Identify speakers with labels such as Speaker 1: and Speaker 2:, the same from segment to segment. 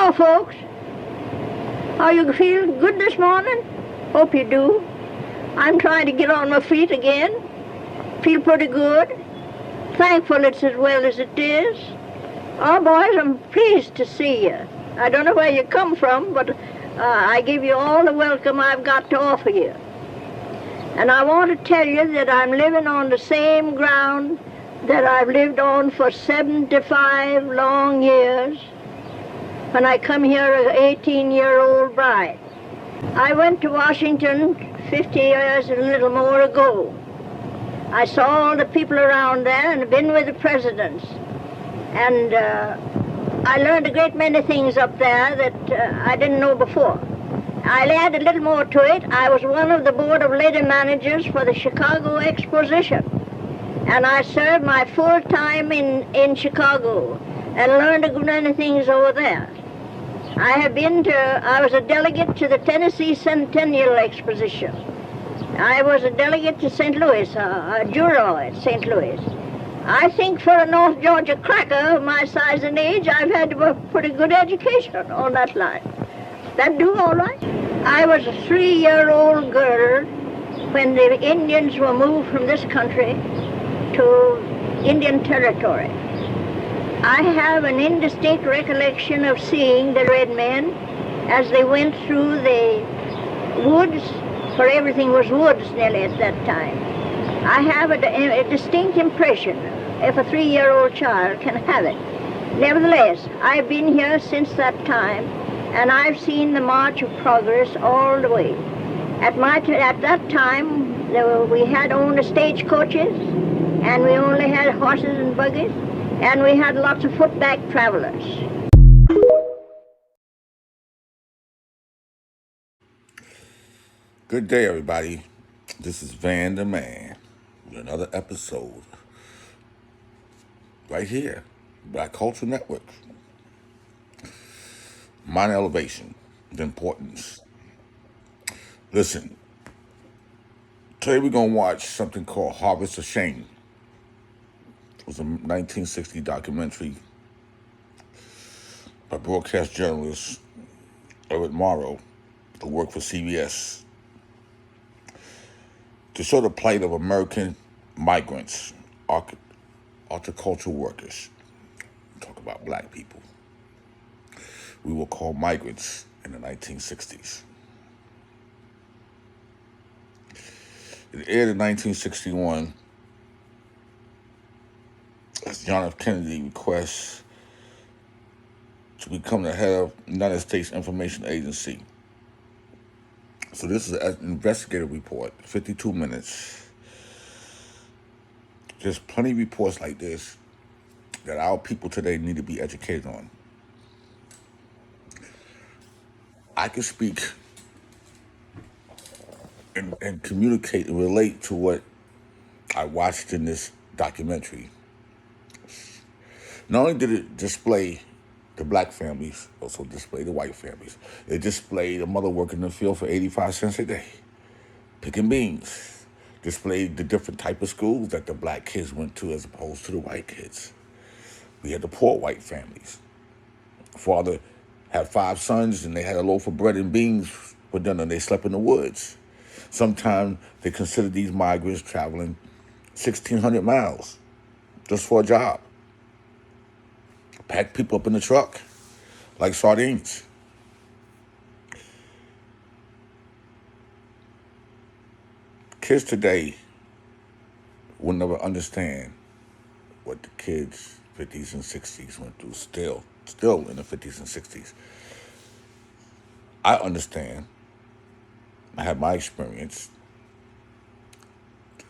Speaker 1: Hello, folks. How you feel? Good this morning? Hope you do. I'm trying to get on my feet again. Feel pretty good. Thankful it's as well as it is. Oh, boys, I'm pleased to see you. I don't know where you come from, but I give you all the welcome I've got to offer you. And I want to tell you that I'm living on the same ground that I've lived on for 75 long years when I come here as an 18-year-old bride. I went to Washington 50 years and a little more ago. I saw all the people around there and been with the presidents. And I learned a great many things up there that I didn't know before. I'll add a little more to it. I was one of the board of lady managers for the Chicago Exposition. And I served my full time in Chicago and learned a good many things over there. I was a delegate to the Tennessee Centennial Exposition. I was a delegate to St. Louis, a juror at St. Louis. I think for a North Georgia cracker of my size and age, I've had a pretty good education on that line. That do all right? I was a 3-year-old girl when the Indians were moved from this country to Indian Territory. I have an indistinct recollection of seeing the red men as they went through the woods, for everything was woods nearly at that time. I have a distinct impression, if a 3-year-old child can have it. Nevertheless, I've been here since that time, and I've seen the march of progress all the way. At that time, we had only stagecoaches, and we only had horses and buggies, and we had lots of footback travelers.
Speaker 2: Good day, everybody. This is Van the Man with another episode right here, Black Culture Network. Mind elevation, the importance. Listen, today we're going to watch something called Harvest of Shame. It was a 1960 documentary by broadcast journalist Murrow, who worked for CBS, to show the plight of American migrants, horticultural workers. Talk about black people. We were called migrants in the 1960s. It aired in 1961 as John F. Kennedy requests to become the head of the United States Information Agency. So this is an investigative report, 52 minutes. There's plenty of reports like this that our people today need to be educated on. I can speak and communicate and relate to what I watched in this documentary. Not only did it display the black families, also display the white families. It displayed a mother working in the field for 85 cents a day, picking beans. Displayed the different type of schools that the black kids went to as opposed to the white kids. We had the poor white families. Father had 5 sons and they had a loaf of bread and beans for dinner. They slept in the woods. Sometimes they considered these migrants traveling 1,600 miles just for a job. Pack people up in the truck like sardines. Kids today will never understand what the kids 50s and 60s went through, still in the 50s and 60s. I understand. I had my experience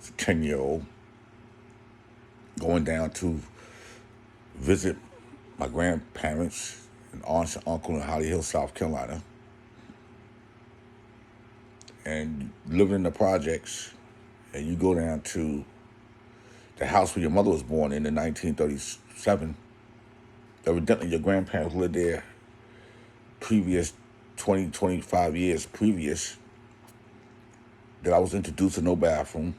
Speaker 2: as a 10-year-old going down to visit my grandparents and aunts and uncle in Holly Hill, South Carolina, and living in the projects, and you go down to the house where your mother was born in 1937. Evidently, your grandparents lived there previous 20, 25 years previous, that I was introduced to no bathroom.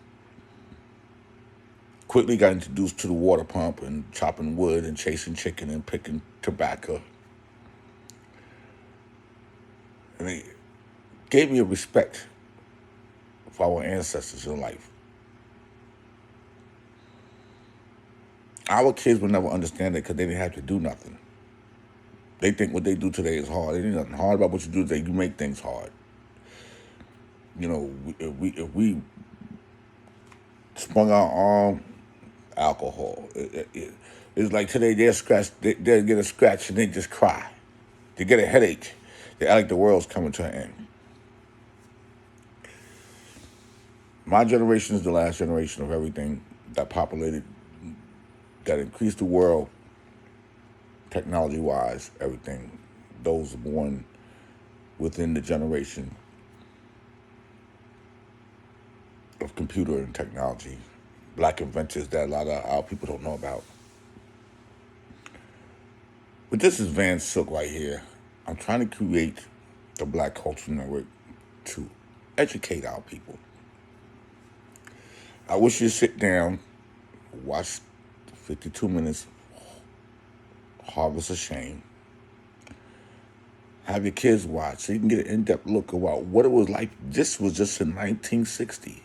Speaker 2: Quickly got introduced to the water pump and chopping wood and chasing chicken and picking tobacco. And it gave me a respect for our ancestors in life. Our kids will never understand it because they didn't have to do nothing. They think what they do today is hard. There ain't nothing hard about what you do today. You make things hard. You know, if we sprung our arm, alcohol. It's like today they'll get a scratch and they just cry. They get a headache. They act like the world's coming to an end. My generation is the last generation of everything that increased the world, technology-wise, everything. Those born within the generation of computer and technology, black inventors that a lot of our people don't know about. But this is Van Silk right here. I'm trying to create the Black Culture Network to educate our people. I wish you'd sit down, watch 52 minutes, Harvest of Shame. Have your kids watch so you can get an in-depth look about what it was like. This was just in 1960.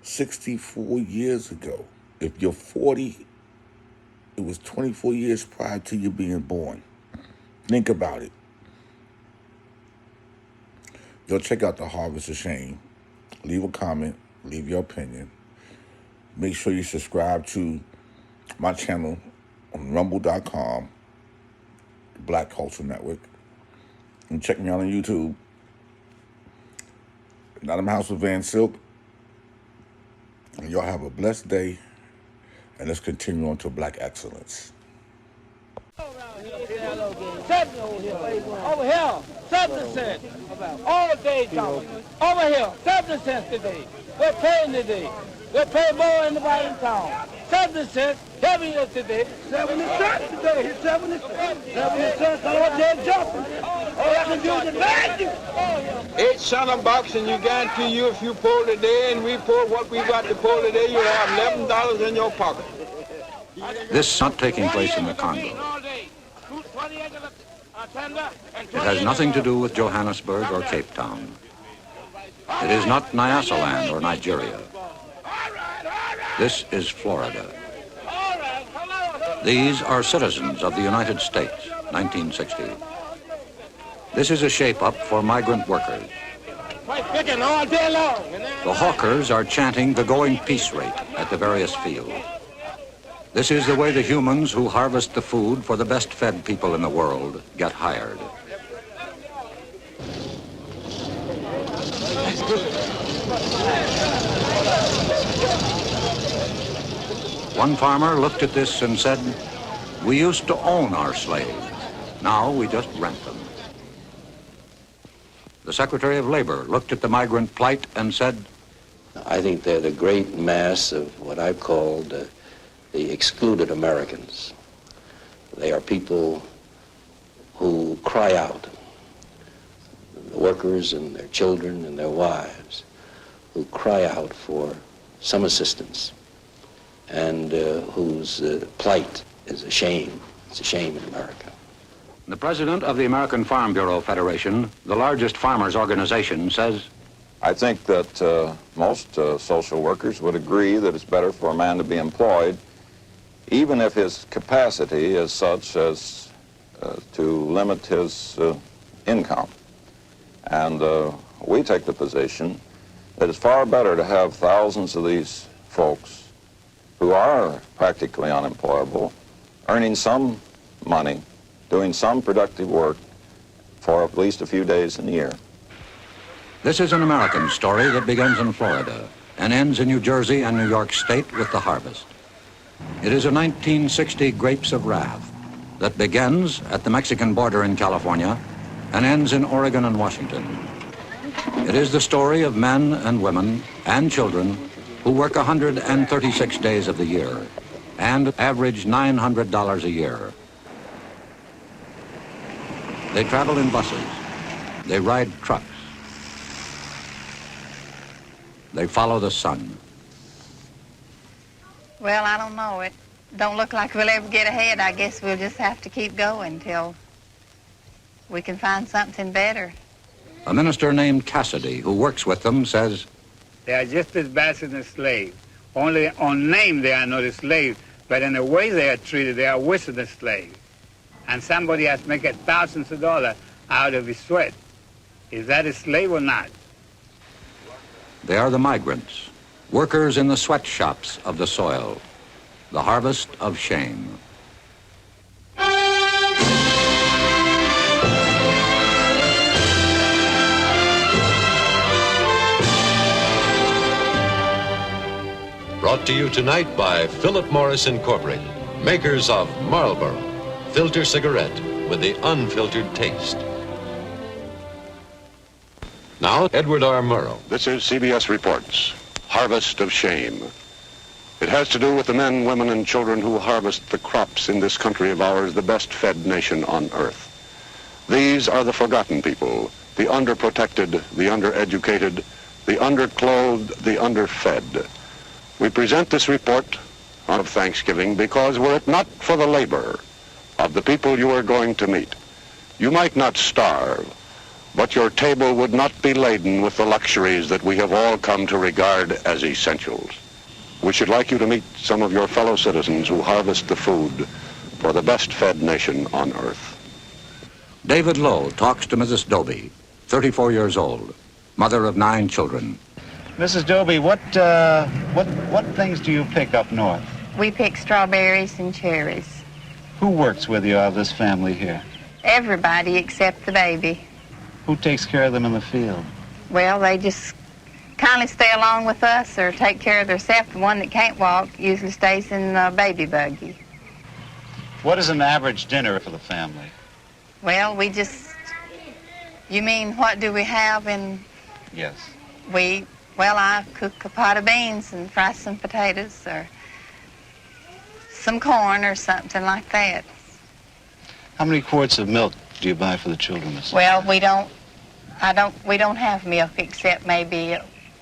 Speaker 2: 64 years ago. If you're 40, it was 24 years prior to you being born. Think about it. Go check out the Harvest of Shame. Leave a comment. Leave your opinion. Make sure you subscribe to my channel on rumble.com, the Black Culture Network. And check me out on YouTube. Not in the House with Van Silk. And y'all have a blessed day, and let's continue on to Black excellence.
Speaker 3: Over here, 7 cents. All day talking. Over here, 7 cents today. We're paying today. We're paying more than anybody in town. 7 cents, heavier today. 70 cents today. 70 cents. 70 cents all day jumping. All I can do is advance you.
Speaker 4: 8 cent box, and you guarantee you if you pull today and we pull what we got to pull today, you'll have $11 in your pocket.
Speaker 5: This is not taking place in the Congo. It has nothing to do with Johannesburg or Cape Town. It is not Nyasaland or Nigeria. This is Florida. These are citizens of the United States, 1960. This is a shape-up for migrant workers. The hawkers are chanting the going peace rate at the various fields. This is the way the humans who harvest the food for the best-fed people in the world get hired. One farmer looked at this and said, "We used to own our slaves. Now we just rent them." The Secretary of Labor looked at the migrant plight and said,
Speaker 6: I think they're the great mass of what I've called the excluded Americans. They are people who cry out, the workers and their children and their wives, who cry out for some assistance, and whose plight is a shame. It's a shame in America.
Speaker 5: The president of the American Farm Bureau Federation, the largest farmers' organization, says,
Speaker 4: I think that most social workers would agree that it's better for a man to be employed, even if his capacity is such as to limit his income. And we take the position that it's far better to have thousands of these folks who are practically unemployable, earning some money, doing some productive work for at least a few days in the year.
Speaker 5: this is an American story that begins in Florida and ends in New Jersey and New York State with the harvest. It is a 1960 Grapes of Wrath that begins at the Mexican border in California and ends in Oregon and Washington. It is the story of men and women and children who work 136 days of the year and average $900 a year. They travel in buses. They ride trucks. They follow the sun.
Speaker 7: Well, I don't know. It don't look like we'll ever get ahead. I guess we'll just have to keep going till we can find something better.
Speaker 5: A minister named Cassidy, who works with them, says,
Speaker 8: they are just as bad as a slave. Only on name they are not a slave, but in the way they are treated, they are worse than a slave. And somebody has to make thousands of dollars out of his sweat. Is that a slave or not?
Speaker 5: they are the migrants, workers in the sweatshops of the soil, the harvest of shame.
Speaker 9: Brought to you tonight by Philip Morris Incorporated, makers of Marlboro, filter cigarette with the unfiltered taste. Now, Edward R. Murrow.
Speaker 10: This is CBS Reports, Harvest of Shame. It has to do with the men, women, and children who harvest the crops in this country of ours, the best-fed nation on earth. These are the forgotten people, the underprotected, the undereducated, the underclothed, the underfed. We present this report on Thanksgiving because were it not for the labor of the people you are going to meet, you might not starve, but your table would not be laden with the luxuries that we have all come to regard as essentials. We should like you to meet some of your fellow citizens who harvest the food for the best-fed nation on earth.
Speaker 5: David Lowe talks to Mrs. Doby, 34 years old, mother of 9 children.
Speaker 11: Mrs. Doby, what things do you pick up north?
Speaker 7: We pick strawberries and cherries.
Speaker 11: Who works with you out of this family here?
Speaker 7: Everybody except the baby.
Speaker 11: Who takes care of them in the field?
Speaker 7: Well, they just kindly stay along with us or take care of themselves. The one that can't walk usually stays in the baby buggy.
Speaker 11: What is an average dinner for the family?
Speaker 7: Well, you mean what do we have in...
Speaker 11: Yes.
Speaker 7: I cook a pot of beans and fry some potatoes or some corn or something like that.
Speaker 11: How many quarts of milk do you buy for the children, Mrs.
Speaker 7: Well, we don't have milk except maybe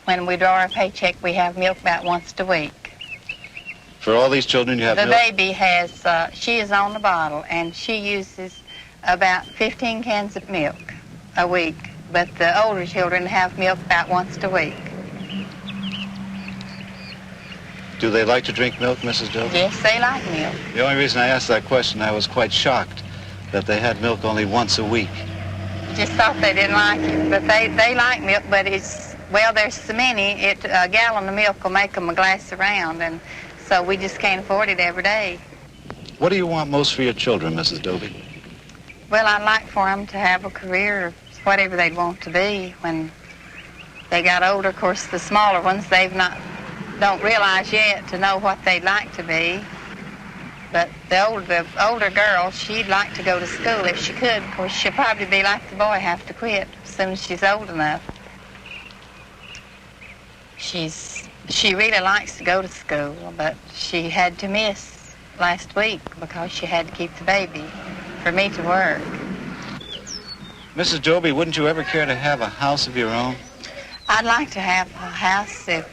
Speaker 7: when we draw our paycheck, we have milk about once a week.
Speaker 11: For all these children you have milk?
Speaker 7: The baby has, she is on the bottle and she uses about 15 cans of milk a week, but the older children have milk about once a week.
Speaker 11: Do they like to drink milk, Mrs. Doby?
Speaker 7: Yes, they like milk.
Speaker 11: The only reason I asked that question, I was quite shocked that they had milk only once a week.
Speaker 7: Just thought they didn't like it, but they like milk, but there's so many, a gallon of milk will make them a glass around, and so we just can't afford it every day.
Speaker 11: What do you want most for your children, Mrs. Doby?
Speaker 7: Well, I'd like for them to have a career of whatever they'd want to be when they got older. Of course, the smaller ones, don't realize yet to know what they'd like to be. But the older girl, she'd like to go to school if she could. Of course, she'll probably be like the boy, have to quit as soon as she's old enough. She really likes to go to school, but she had to miss last week because she had to keep the baby for me to work.
Speaker 11: Mrs. Doby, wouldn't you ever care to have a house of your own?
Speaker 7: I'd like to have a house if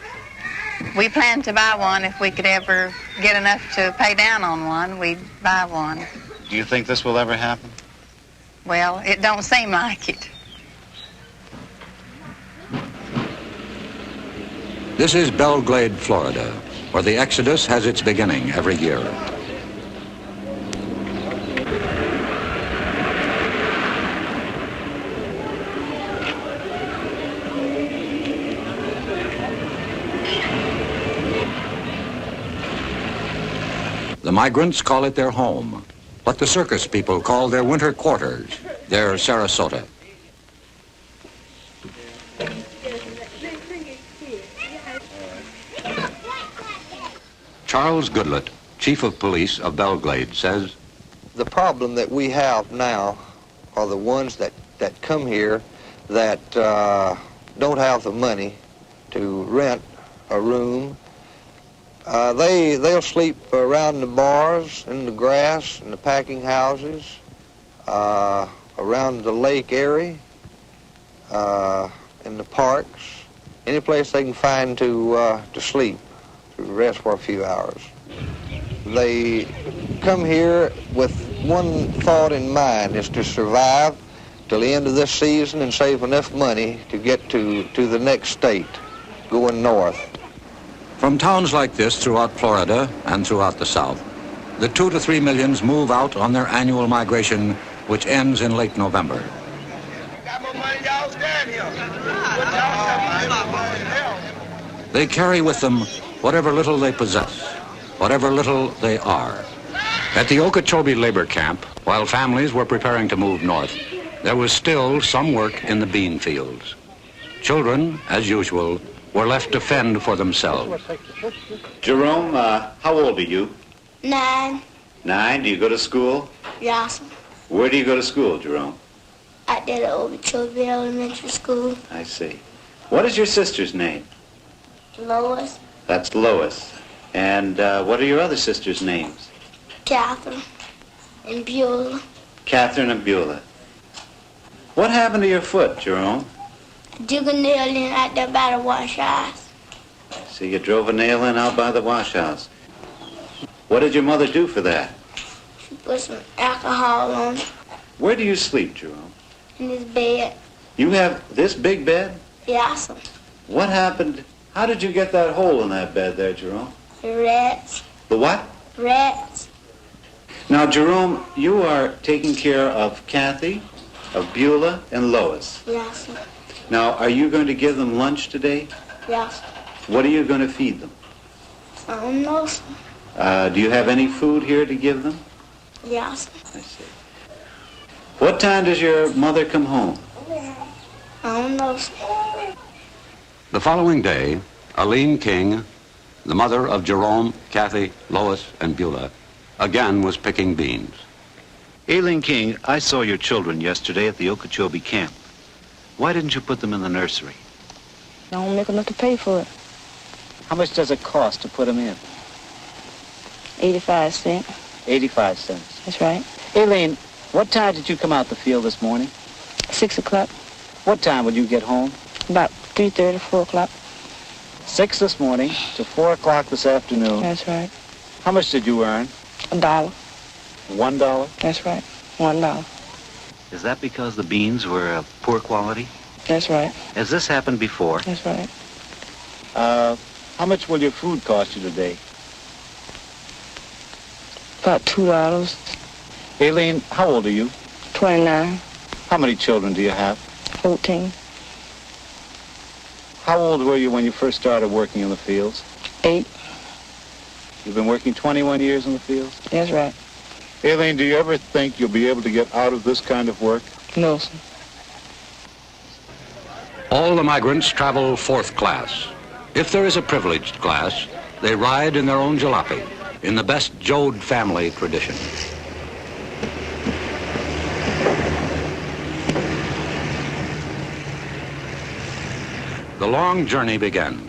Speaker 7: we plan to buy one. If we could ever get enough to pay down on one, we'd buy one.
Speaker 11: Do you think this will ever happen?
Speaker 7: Well, it don't seem like it.
Speaker 5: This is Belgrade, Florida, where the Exodus has its beginning every year. The migrants call it their home, what the circus people call their winter quarters, their Sarasota. Charles Goodlett, chief of police of Belgrade, says,
Speaker 12: the problem that we have now are the ones that come here that don't have the money to rent a room. They'll sleep around the bars, in the grass, in the packing houses, around the lake area, in the parks, any place they can find to sleep, to rest for a few hours. They come here with one thought in mind, is to survive till the end of this season and save enough money to get to the next state, going north.
Speaker 5: From towns like this throughout Florida and throughout the South, the 2 to 3 millions move out on their annual migration, which ends in late November. They carry with them whatever little they possess, whatever little they are. At the Okeechobee labor camp, while families were preparing to move north, there was still some work in the bean fields. Children, as usual, were left to fend for themselves.
Speaker 13: Jerome, how old are you?
Speaker 14: 9.
Speaker 13: 9. Do you go to school?
Speaker 14: Yes.
Speaker 13: Where do you go to school, Jerome?
Speaker 14: I did at Okeechobee Elementary School.
Speaker 13: I see. What is your sister's name?
Speaker 14: Lois.
Speaker 13: That's Lois. And what are your other sisters' names?
Speaker 14: Catherine and Beulah.
Speaker 13: Catherine and Beulah. What happened to your foot, Jerome?
Speaker 14: Dig a nail in out there by the wash house.
Speaker 13: So you drove a nail in out by the wash house. What did your mother do for that?
Speaker 14: She put some alcohol on it.
Speaker 13: Where do you sleep, Jerome?
Speaker 14: In this bed.
Speaker 13: You have this big bed?
Speaker 14: Yes.
Speaker 13: What happened? How did you get that hole in that bed there, Jerome?
Speaker 14: The rats.
Speaker 13: The what?
Speaker 14: Rats.
Speaker 13: Now, Jerome, you are taking care of Kathy, of Beulah, and Lois.
Speaker 14: Yes.
Speaker 13: Now, are you going to give them lunch today?
Speaker 14: Yes.
Speaker 13: What are you going to feed them?
Speaker 14: I don't know.
Speaker 13: Do you have any food here to give them?
Speaker 14: Yes.
Speaker 13: I see. What time does your mother come home?
Speaker 14: I don't know.
Speaker 5: The following day, Aline King, the mother of Jerome, Kathy, Lois, and Beulah, again was picking beans.
Speaker 11: Aileen King, I saw your children yesterday at the Okeechobee camp. Why didn't you put them in the nursery?
Speaker 15: I don't make enough to pay for it.
Speaker 11: How much does it cost to put them in?
Speaker 15: 85 cents.
Speaker 11: 85 cents.
Speaker 15: That's right.
Speaker 11: Aileen, what time did you come out the field this morning?
Speaker 15: 6 o'clock.
Speaker 11: What time would you get home?
Speaker 15: About 3:30, 4 o'clock.
Speaker 11: 6 this morning to 4 o'clock this afternoon.
Speaker 15: That's right.
Speaker 11: How much did you earn?
Speaker 15: $1.
Speaker 11: $1?
Speaker 15: That's right. $1.
Speaker 11: Is that because the beans were of poor quality?
Speaker 15: That's right.
Speaker 11: Has this happened before?
Speaker 15: That's right.
Speaker 11: How much will your food cost you today?
Speaker 15: About $2.
Speaker 11: Aileen, how old are you?
Speaker 15: 29.
Speaker 11: How many children do you have?
Speaker 15: 14.
Speaker 11: How old were you when you first started working in the fields?
Speaker 15: 8.
Speaker 11: You've been working 21 years in the fields?
Speaker 15: That's right.
Speaker 11: Aileen, do you ever think you'll be able to get out of this kind of work?
Speaker 15: No, sir.
Speaker 5: All the migrants travel fourth class. If there is a privileged class, they ride in their own jalopy, in the best Jode family tradition. The long journey begins.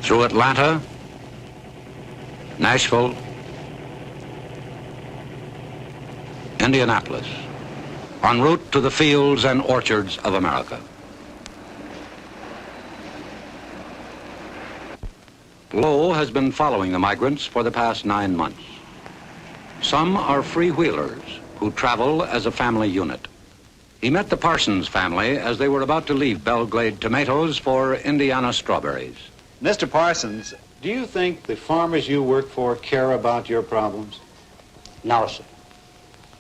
Speaker 5: Through Atlanta, Nashville, Indianapolis, en route to the fields and orchards of America. Lowe has been following the migrants for the past 9 months. Some are freewheelers who travel as a family unit. He met the Parsons family as they were about to leave Belglade tomatoes for Indiana strawberries.
Speaker 11: Mr. Parsons, do you think the farmers you work for care about your problems?
Speaker 16: No, sir.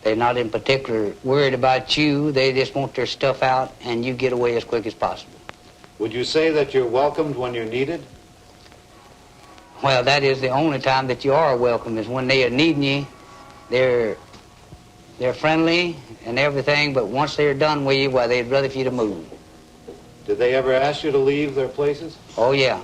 Speaker 16: They're not in particular worried about you. They just want their stuff out and you get away as quick as possible.
Speaker 11: Would you say that you're welcomed when you're needed?
Speaker 16: Well, that is the only time that you are welcome, is when they are needing you. They're friendly and everything, but once they're done with you, well, they'd rather for you to move.
Speaker 11: Did they ever ask you to leave their places?
Speaker 16: Oh, yeah.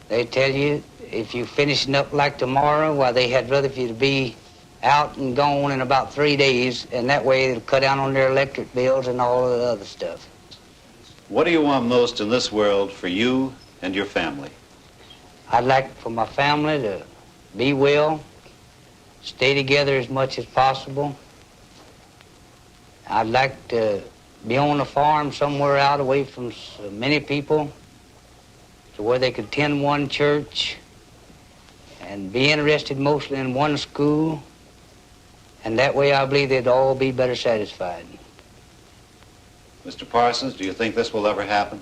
Speaker 16: They tell you if you finishing up like tomorrow, well, they had rather for you to be out and gone in about 3 days, and that way it'll cut down on their electric bills and all of the other stuff.
Speaker 11: What do you want most in this world for you and your family?
Speaker 16: I'd like for my family to be well, stay together as much as possible. I'd like to be on a farm somewhere out away from so many people, to where they could attend one church and be interested mostly in one school. And that way I believe they'd all be better satisfied.
Speaker 11: Mr. Parsons, do you think this will ever happen?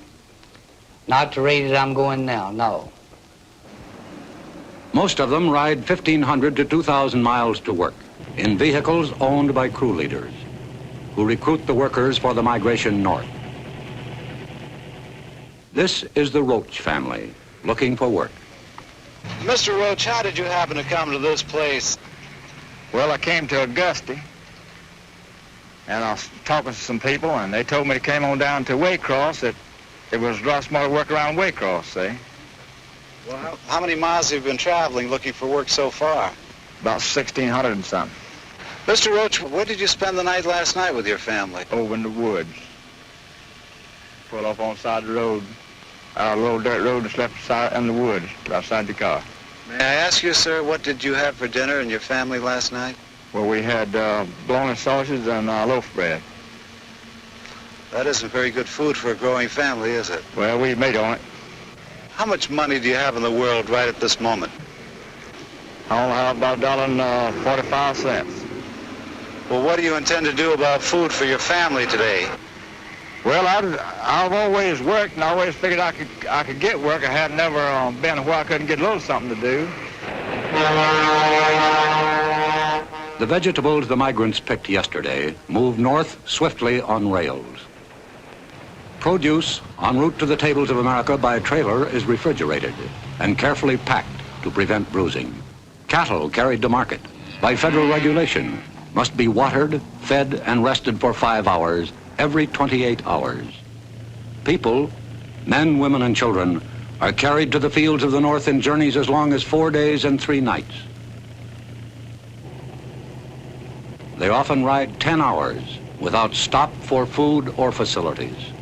Speaker 16: Not the rate that I'm going now, no.
Speaker 5: Most of them ride 1,500 to 2,000 miles to work in vehicles owned by crew leaders who recruit the workers for the migration north. This is the Roach family looking for work.
Speaker 17: Mr. Roach, how did you happen to come to this place?
Speaker 18: Well, I came to Augusta, and I was talking to some people, and they told me to come on down to Waycross, that it was a lot smarter work around Waycross, see?
Speaker 17: Well, how many miles have you been traveling looking for work so far?
Speaker 18: About 1,600 and something.
Speaker 17: Mr. Roach, where did you spend the night last night with your family?
Speaker 18: Over in the woods. Pulled up on the side of the road, a little dirt road, and slept in the woods, outside the car.
Speaker 17: May I ask you, sir, what did you have for dinner and your family last night?
Speaker 18: Well, we had bologna sausage and loaf bread.
Speaker 17: That isn't very good food for a growing family, is it?
Speaker 18: Well, we made on it.
Speaker 17: How much money do you have in the world right at this moment?
Speaker 18: I only have about $1.45.
Speaker 17: Well, what do you intend to do about food for your family today?
Speaker 18: Well, I've always worked and I always figured I could get work. I had never been where I couldn't get a little something to do.
Speaker 5: The vegetables the migrants picked yesterday move north swiftly on rails. Produce en route to the tables of America by trailer is refrigerated and carefully packed to prevent bruising. Cattle carried to market by federal regulation must be watered, fed, and rested for 5 hours every 28 hours. People, men, women, and children, are carried to the fields of the north in journeys as long as 4 days and 3 nights. They often ride 10 hours without stop for food or facilities.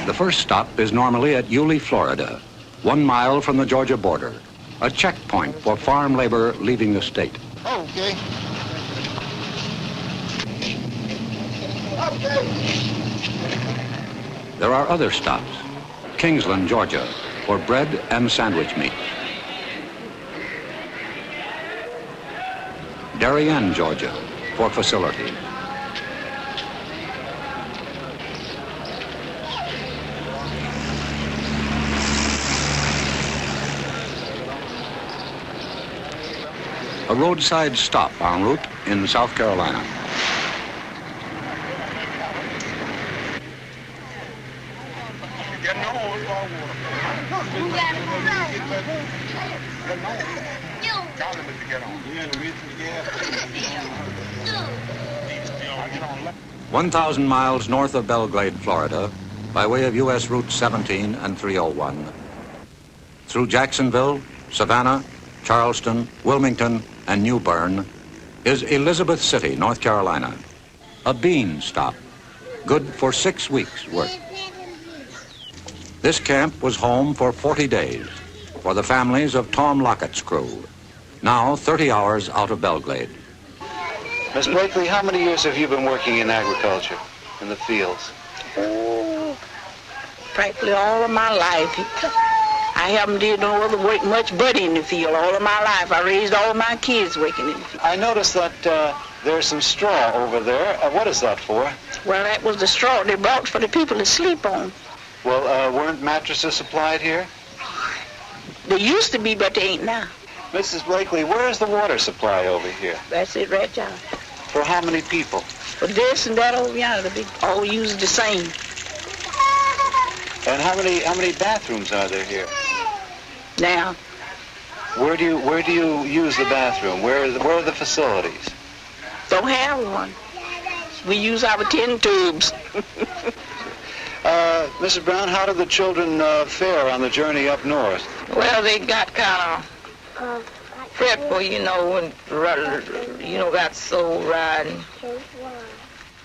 Speaker 5: The first stop is normally at Yulee, Florida, 1 mile from the Georgia border, a checkpoint for farm labor leaving the state.
Speaker 17: Okay.
Speaker 5: There are other stops. Kingsland, Georgia, for bread and sandwich meats. Darien, Georgia, for facilities. A roadside stop en route in South Carolina. "1,000 miles north of Belgrade, Florida, by way of U.S. Route 17 and 301, through Jacksonville, Savannah, Charleston, Wilmington, and New Bern, is Elizabeth City, North Carolina, a bean stop, good for 6 weeks' work. This camp was home for 40 days for the families of Tom Lockett's crew, now 30 hours out of Belgrade.
Speaker 17: Miss Blakely, how many years have you been working in agriculture, in the fields?
Speaker 19: Oh, practically all of my life. I haven't did no other work much but in the field all of my life. I raised all my kids working in the field.
Speaker 17: I noticed that there's some straw over there. What is that for?
Speaker 19: Well, that was the straw they brought for the people to sleep on.
Speaker 17: Well, weren't mattresses supplied here?
Speaker 19: They used to be, but they ain't now.
Speaker 17: Mrs. Blakely, where is the water supply over here?
Speaker 19: That's it right there.
Speaker 17: For how many people?
Speaker 19: For this and that over yonder, they all use the same.
Speaker 17: And how many bathrooms are there here?
Speaker 19: Now.
Speaker 17: Where do you use the bathroom? Where are the facilities?
Speaker 19: Don't have one. We use our tin tubes.
Speaker 17: Mrs. Brown, how did the children fare on the journey up north?
Speaker 19: Well, they got kind of fretful, you know, and got so riding,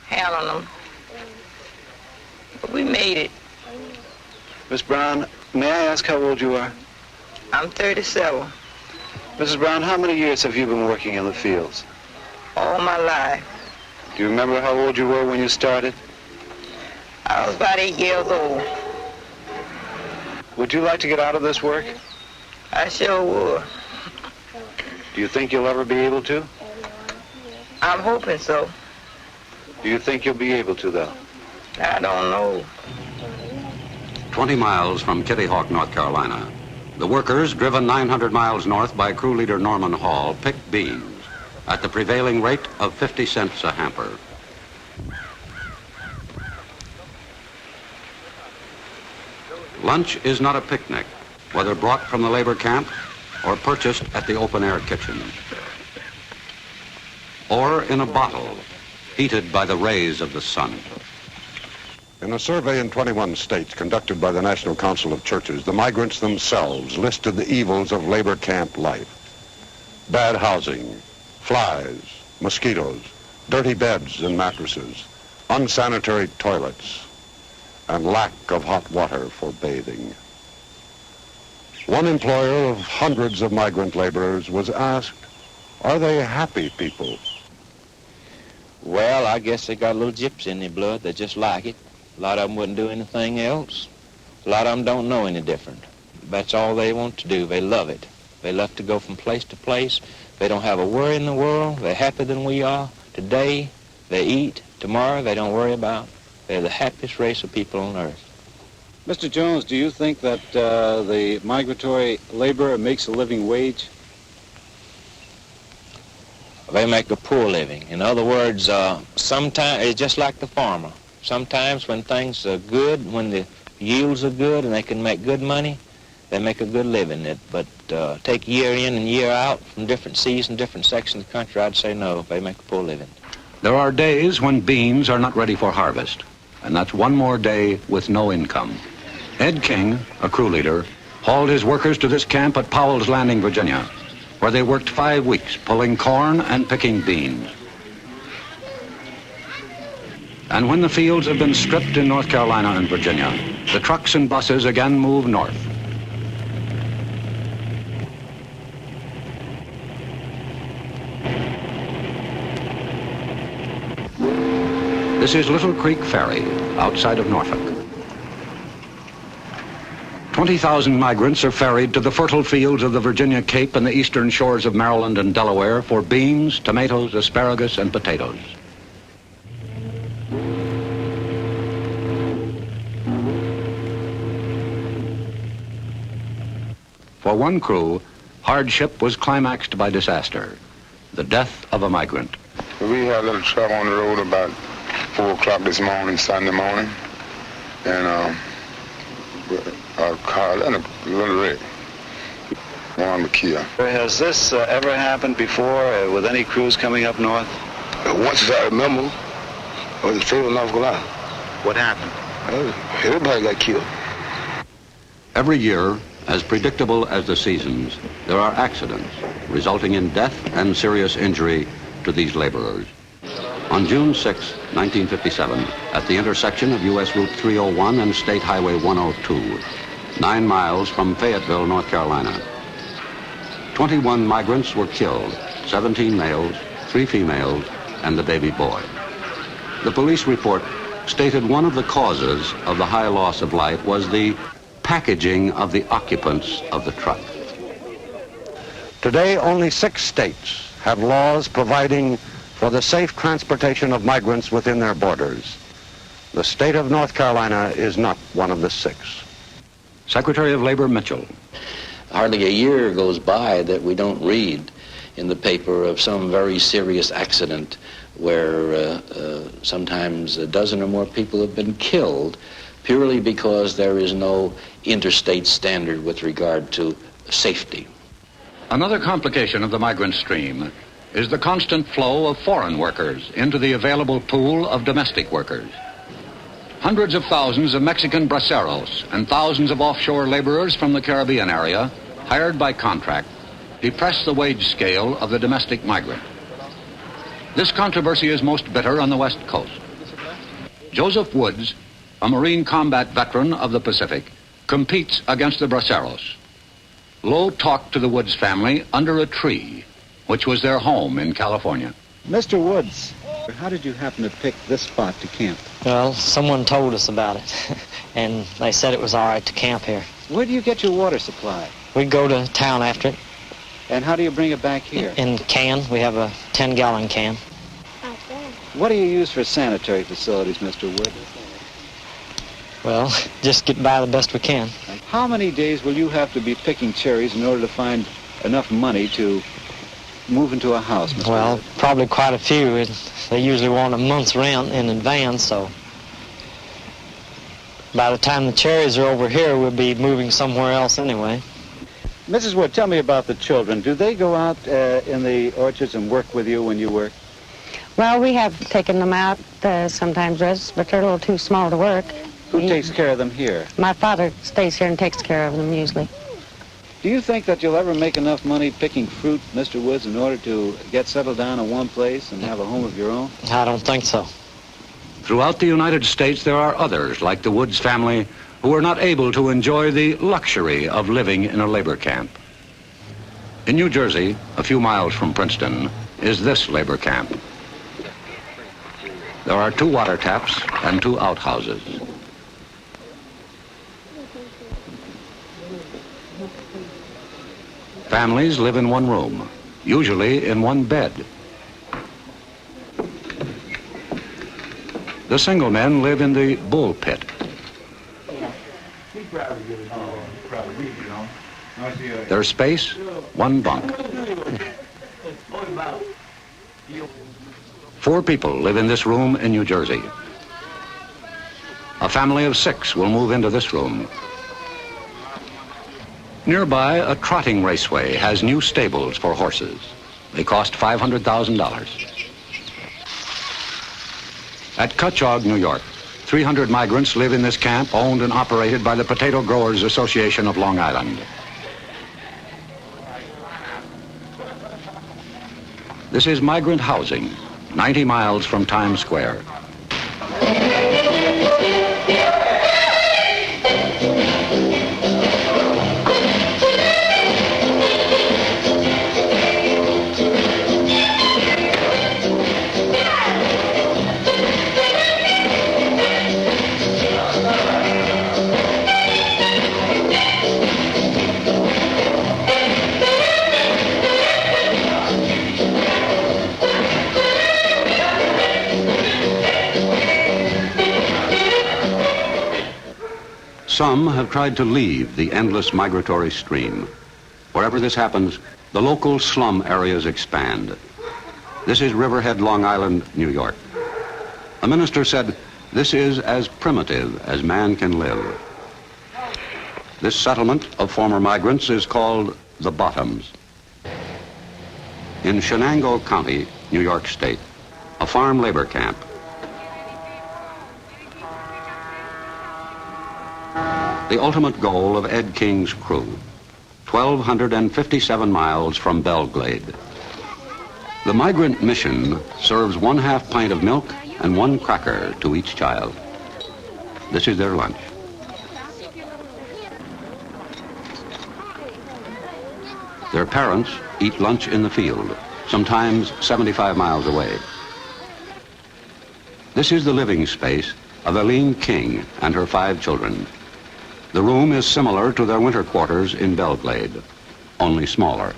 Speaker 19: handling them. But we made it.
Speaker 17: Miss Brown, may I ask how old you are?
Speaker 19: I'm 37.
Speaker 17: Mrs. Brown, how many years have you been working in the fields?
Speaker 19: All my life.
Speaker 17: Do you remember how old you were when you started?
Speaker 19: I was about 8 years old.
Speaker 17: Would you like to get out of this work?
Speaker 19: I sure would.
Speaker 11: Do you think you'll ever be able to?
Speaker 19: I'm hoping so.
Speaker 11: Do you think you'll be able to, though?
Speaker 19: I don't know.
Speaker 5: 20 miles from Kitty Hawk, North Carolina, the workers, driven 900 miles north by crew leader Norman Hall, picked beans at the prevailing rate of 50 cents a hamper. Lunch is not a picnic, whether brought from the labor camp or purchased at the open-air kitchen, or in a bottle heated by the rays of the sun.
Speaker 10: In a survey in 21 states conducted by the National Council of Churches, the migrants themselves listed the evils of labor camp life. Bad housing, flies, mosquitoes, dirty beds and mattresses, unsanitary toilets, and lack of hot water for bathing. One employer of hundreds of migrant laborers was asked, are they happy people?
Speaker 20: Well, I guess they got a little gypsy in their blood. They just like it. A lot of them wouldn't do anything else. A lot of them don't know any different. That's all they want to do. They love it. They love to go from place to place. They don't have a worry in the world. They're happier than we are. Today, they eat. Tomorrow, they don't worry about. They're the happiest race of people on earth.
Speaker 11: Mr. Jones, do you think that the migratory laborer makes a living wage?
Speaker 20: They make a poor living. In other words, sometimes it's just like the farmer. Sometimes when things are good, when the yields are good and they can make good money, they make a good living. But take year in and year out from different seasons, different sections of the country, I'd say no, they make a poor living.
Speaker 5: There are days when beans are not ready for harvest, and that's one more day with no income. Ed King, a crew leader, hauled his workers to this camp at Powell's Landing, Virginia, where they worked 5 weeks pulling corn and picking beans. And when the fields have been stripped in North Carolina and Virginia, the trucks and buses again move north. This is Little Creek Ferry, outside of Norfolk. 20,000 migrants are ferried to the fertile fields of the Virginia Cape and the eastern shores of Maryland and Delaware for beans, tomatoes, asparagus, and potatoes. For one crew, hardship was climaxed by disaster, the death of a migrant.
Speaker 21: We had a little trouble on the road about 4 o'clock this morning, Sunday morning, and a car, and a little wreck. One was killed.
Speaker 11: Has this ever happened before with any crews coming up north?
Speaker 21: Once as I remember, I was in Fayetteville, North Carolina.
Speaker 11: What happened?
Speaker 21: Everybody got killed.
Speaker 5: Every year, as predictable as the seasons, there are accidents resulting in death and serious injury to these laborers. On June 6, 1957, at the intersection of U.S. Route 301 and State Highway 102, 9 miles from Fayetteville, North Carolina, 21 migrants were killed, 17 males, 3 females, and the baby boy. The police report stated one of the causes of the high loss of life was the packaging of the occupants of the truck.
Speaker 10: Today, only 6 states have laws providing for the safe transportation of migrants within their borders. The state of North Carolina is not one of the 6.
Speaker 5: Secretary of Labor Mitchell.
Speaker 6: Hardly a year goes by that we don't read in the paper of some very serious accident where sometimes a dozen or more people have been killed purely because there is no interstate standard with regard to safety.
Speaker 5: Another complication of the migrant stream is the constant flow of foreign workers into the available pool of domestic workers. Hundreds of thousands of Mexican braceros and thousands of offshore laborers from the Caribbean area, hired by contract, depress the wage scale of the domestic migrant. This controversy is most bitter on the West Coast. Joseph Woods, a Marine combat veteran of the Pacific, competes against the braceros. Lowe talked to the Woods family under a tree, which was their home in California.
Speaker 11: Mr. Woods, how did you happen to pick this spot to camp?
Speaker 22: Well, someone told us about it, and they said it was all right to camp here.
Speaker 11: Where do you get your water supply?
Speaker 1: We go to town after it.
Speaker 11: And how do you bring it back here?
Speaker 1: In can. We have a 10-gallon can.
Speaker 11: What do you use for sanitary facilities, Mr. Wood?
Speaker 1: Well, just get by the best we can.
Speaker 11: How many days will you have to be picking cherries in order to find enough money to move into a house, Mr.
Speaker 1: Well,
Speaker 11: Wood?
Speaker 1: probably quite a few. They usually want a month's rent in advance, so by the time the cherries are over here, we'll be moving somewhere else anyway.
Speaker 11: Mrs. Wood, tell me about the children. Do they go out in the orchards and work with you when you work?
Speaker 22: Well, we have taken them out sometimes, but they're a little too small to work.
Speaker 11: Who takes care of them here?
Speaker 22: My father stays here and takes care of them usually.
Speaker 11: Do you think that you'll ever make enough money picking fruit, Mr. Woods, in order to get settled down in one place and have a home of your own?
Speaker 1: I don't think so.
Speaker 5: Throughout the United States, there are others, like the Woods family, who are not able to enjoy the luxury of living in a labor camp. In New Jersey, a few miles from Princeton, is this labor camp. There are 2 water taps and 2 outhouses. Families live in one room, usually in one bed. The single men live in the bull pit. Their space, 1 bunk. 4 people live in this room in New Jersey. A family of 6 will move into this room. Nearby, a trotting raceway has new stables for horses. They cost $500,000. At Cutchogue, New York, 300 migrants live in this camp owned and operated by the Potato Growers Association of Long Island. This is migrant housing, 90 miles from Times Square. Some have tried to leave the endless migratory stream. Wherever this happens, the local slum areas expand. This is Riverhead, Long Island, New York. A minister said, "This is as primitive as man can live." This settlement of former migrants is called the Bottoms. In Shenango County, New York State, a farm labor camp. The ultimate goal of Ed King's crew, 1,257 miles from Belglade. The migrant mission serves 1/2 pint of milk and 1 cracker to each child. This is their lunch. Their parents eat lunch in the field, sometimes 75 miles away. This is the living space of Eileen King and her 5 children. The room is similar to their winter quarters in Belglade, only smaller.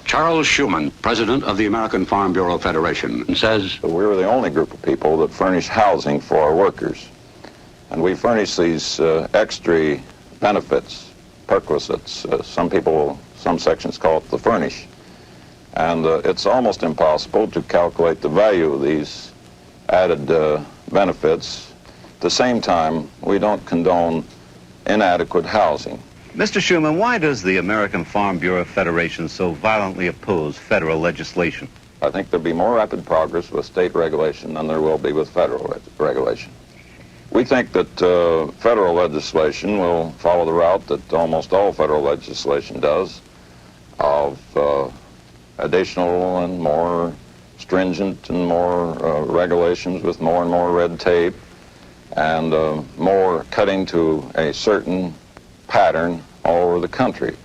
Speaker 5: Charles Schumann, president of the American Farm Bureau Federation, says,
Speaker 4: "We're the only group of people that furnish housing for our workers. And we furnish these extra benefits, perquisites. Some sections call it the furnish. And it's almost impossible to calculate the value of these added benefits. At the same time, we don't condone inadequate housing."
Speaker 11: Mr. Schumann, why does the American Farm Bureau Federation so violently oppose federal legislation?
Speaker 4: I think there'll be more rapid progress with state regulation than there will be with federal regulation. We think that federal legislation will follow the route that almost all federal legislation does, of additional and more stringent and more regulations with more and more red tape, and more cutting to a certain pattern all over the country.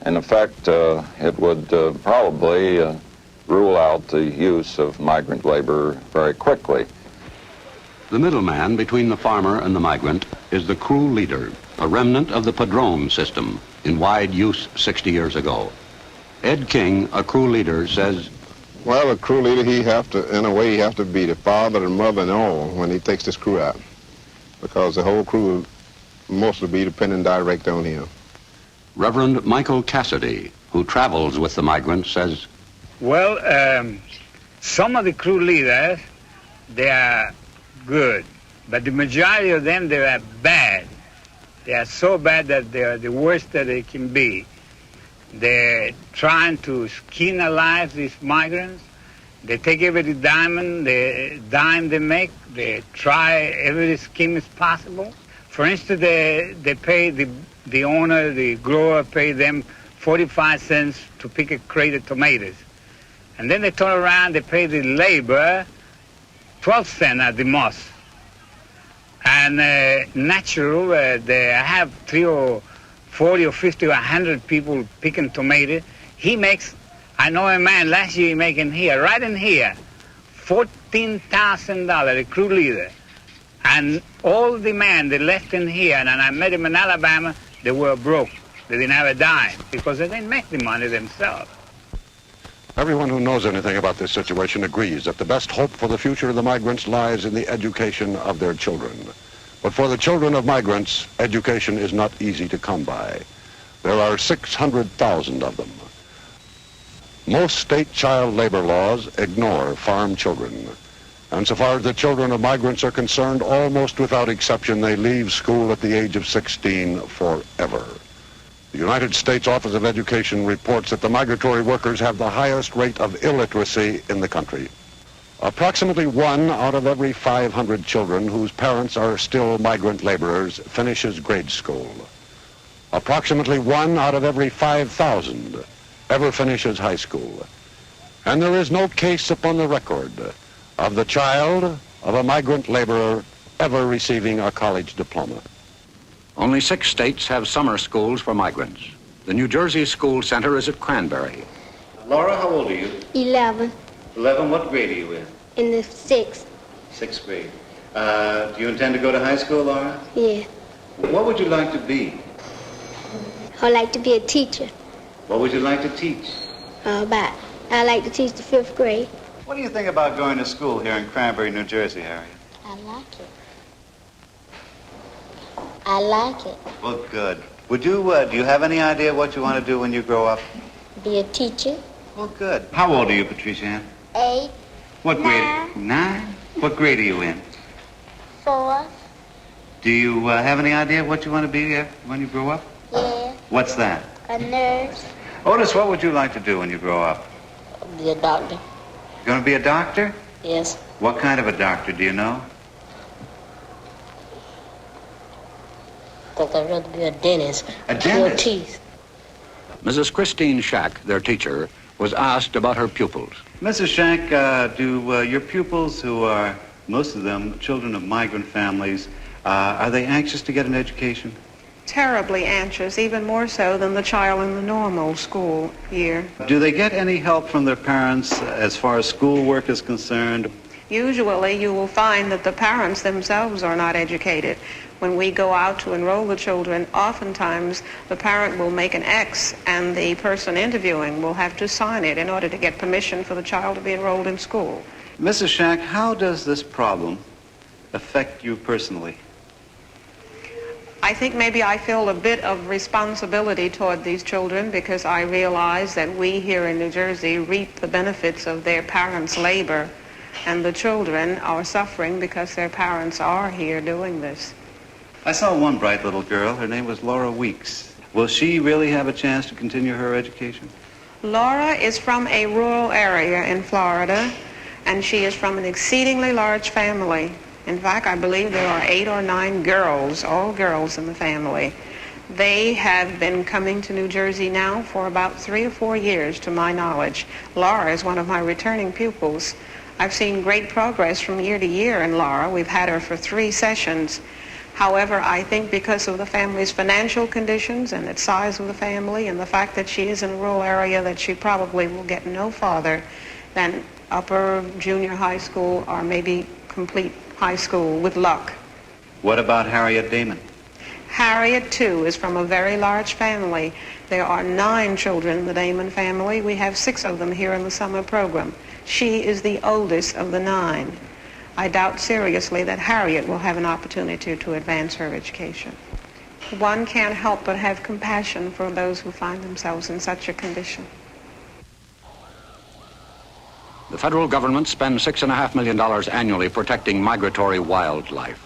Speaker 4: In effect, it would probably rule out the use of migrant labor very quickly.
Speaker 5: The middleman between the farmer and the migrant is the crew leader, a remnant of the padrone system in wide use 60 years ago. Ed King, a crew leader, says,
Speaker 21: well, a crew leader, he have to, in a way, he have to be the father and mother and all when he takes this crew out, because the whole crew will mostly be dependent direct on him.
Speaker 5: Reverend Michael Cassidy, who travels with the migrants, says,
Speaker 8: well, some of the crew leaders, they are good, but the majority of them, they are bad. They are so bad that they are the worst that they can be. They're trying to skin alive these migrants. They take every dime they make. They try every scheme is possible. For instance, they pay the owner, the grower, pay them 45 cents to pick a crate of tomatoes. And then they turn around, they pay the labor 12 cents at the most. And natural, they have 3 or 40 or 50 or 100 people picking tomatoes. He makes, I know a man last year he making here, right in here, $14,000, the crew leader. And all the men they left in here, and I met him in Alabama, they were broke. They didn't have a dime because they didn't make the money themselves.
Speaker 10: Everyone who knows anything about this situation agrees that the best hope for the future of the migrants lies in the education of their children. But for the children of migrants, education is not easy to come by. There are 600,000 of them. Most state child labor laws ignore farm children. And so far as the children of migrants are concerned, almost without exception, they leave school at the age of 16 forever. The United States Office of Education reports that the migratory workers have the highest rate of illiteracy in the country. Approximately 1 out of every 500 children whose parents are still migrant laborers finishes grade school. Approximately 1 out of every 5,000 ever finishes high school. And there is no case upon the record of the child of a migrant laborer ever receiving a college diploma.
Speaker 5: Only 6 states have summer schools for migrants. The New Jersey School Center is at Cranberry.
Speaker 13: Laura, how old are you?
Speaker 14: 11.
Speaker 13: 11, what grade are you in?
Speaker 14: In the 6th.
Speaker 13: 6th grade. Do you intend to go to high school, Laura?
Speaker 14: Yeah.
Speaker 13: What would you like to be?
Speaker 14: I'd like to be a teacher.
Speaker 13: What would you like to teach?
Speaker 14: I like to teach the 5th grade.
Speaker 13: What do you think about going to school here in Cranberry, New Jersey, Harriet?
Speaker 14: I like it. I like it.
Speaker 13: Well, good. Would you, do you have any idea what you want to do when you grow up?
Speaker 14: Be a teacher.
Speaker 13: Well, good. How old are you, Patricia Ann?
Speaker 14: 8.
Speaker 13: What grade? 9? What grade are you in?
Speaker 14: 4.
Speaker 13: Do you have any idea what you want to be when you grow up?
Speaker 14: Yeah.
Speaker 13: What's that?
Speaker 14: A nurse.
Speaker 13: Otis, what would you like to do when you grow up?
Speaker 14: Be a doctor.
Speaker 13: You going to be a doctor?
Speaker 14: Yes.
Speaker 13: What kind of a doctor, do you know?
Speaker 14: I think I'd rather be a dentist.
Speaker 13: A dentist?
Speaker 14: Your teeth.
Speaker 5: Mrs. Christine Shack, their teacher, was asked about her pupils.
Speaker 13: Mrs. Shack, do your pupils, who are, most of them, children of migrant families, are they anxious to get an education?
Speaker 2: Terribly anxious, even more so than the child in the normal school year.
Speaker 13: Do they get any help from their parents as far as schoolwork is concerned?
Speaker 2: Usually you will find that the parents themselves are not educated. When we go out to enroll the children, oftentimes the parent will make an X and the person interviewing will have to sign it in order to get permission for the child to be enrolled in school.
Speaker 13: Mrs. Shack, how does this problem affect you personally?
Speaker 2: I think maybe I feel a bit of responsibility toward these children because I realize that we here in New Jersey reap the benefits of their parents' labor, and the children are suffering because their parents are here doing this.
Speaker 13: I saw one bright little girl. Her name was Laura Weeks. Will she really have a chance to continue her education?
Speaker 2: Laura is from a rural area in Florida, and she is from an exceedingly large family. In fact, I believe there are 8 or 9 girls, all girls in the family. They have been coming to New Jersey now for about 3 or 4 years, to my knowledge. Laura is one of my returning pupils. I've seen great progress from year to year in Laura. We've had her for 3 sessions. However, I think because of the family's financial conditions and the size of the family and the fact that she is in a rural area, that she probably will get no farther than upper junior high school or maybe complete high school with luck.
Speaker 13: What about Harriet Damon?
Speaker 2: Harriet, too, is from a very large family. There are 9 children in the Damon family. We have 6 of them here in the summer program. She is the oldest of the 9. I doubt seriously that Harriet will have an opportunity to advance her education. One can't help but have compassion for those who find themselves in such a condition.
Speaker 5: The federal government spends $6.5 million annually protecting migratory wildlife.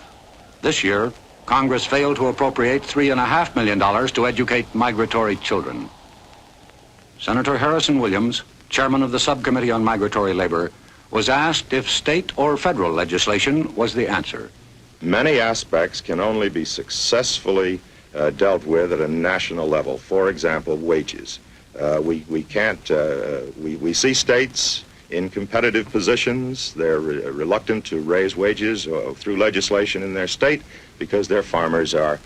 Speaker 5: This year, Congress failed to appropriate $3.5 million to educate migratory children. Senator Harrison Williams, chairman of the Subcommittee on Migratory Labor, was asked if state or federal legislation was the answer.
Speaker 3: Many aspects can only be successfully dealt with at a national level. For example, wages. We see states in competitive positions. They're reluctant to raise wages through legislation in their state because their farmers are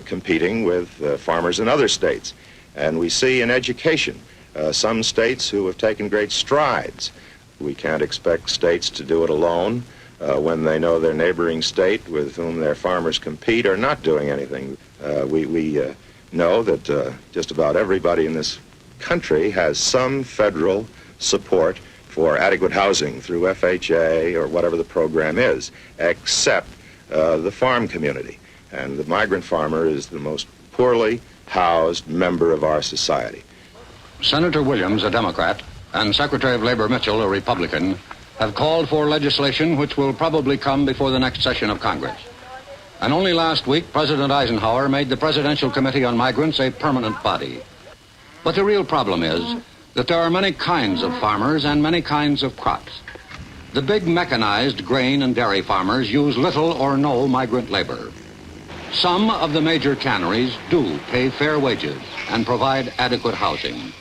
Speaker 3: competing with farmers in other states. And we see in education some states who have taken great strides. We can't expect states to do it alone when they know their neighboring state with whom their farmers compete are not doing anything. We know that just about everybody in this country has some federal support for adequate housing through FHA or whatever the program is, except the farm community. And the migrant farmer is the most poorly housed member of our society.
Speaker 5: Senator Williams, a Democrat, and Secretary of Labor Mitchell, a Republican, have called for legislation which will probably come before the next session of Congress. And only last week, President Eisenhower made the Presidential Committee on Migrants a permanent body. But the real problem is that there are many kinds of farmers and many kinds of crops. The big mechanized grain and dairy farmers use little or no migrant labor. Some of the major canneries do pay fair wages and provide adequate housing.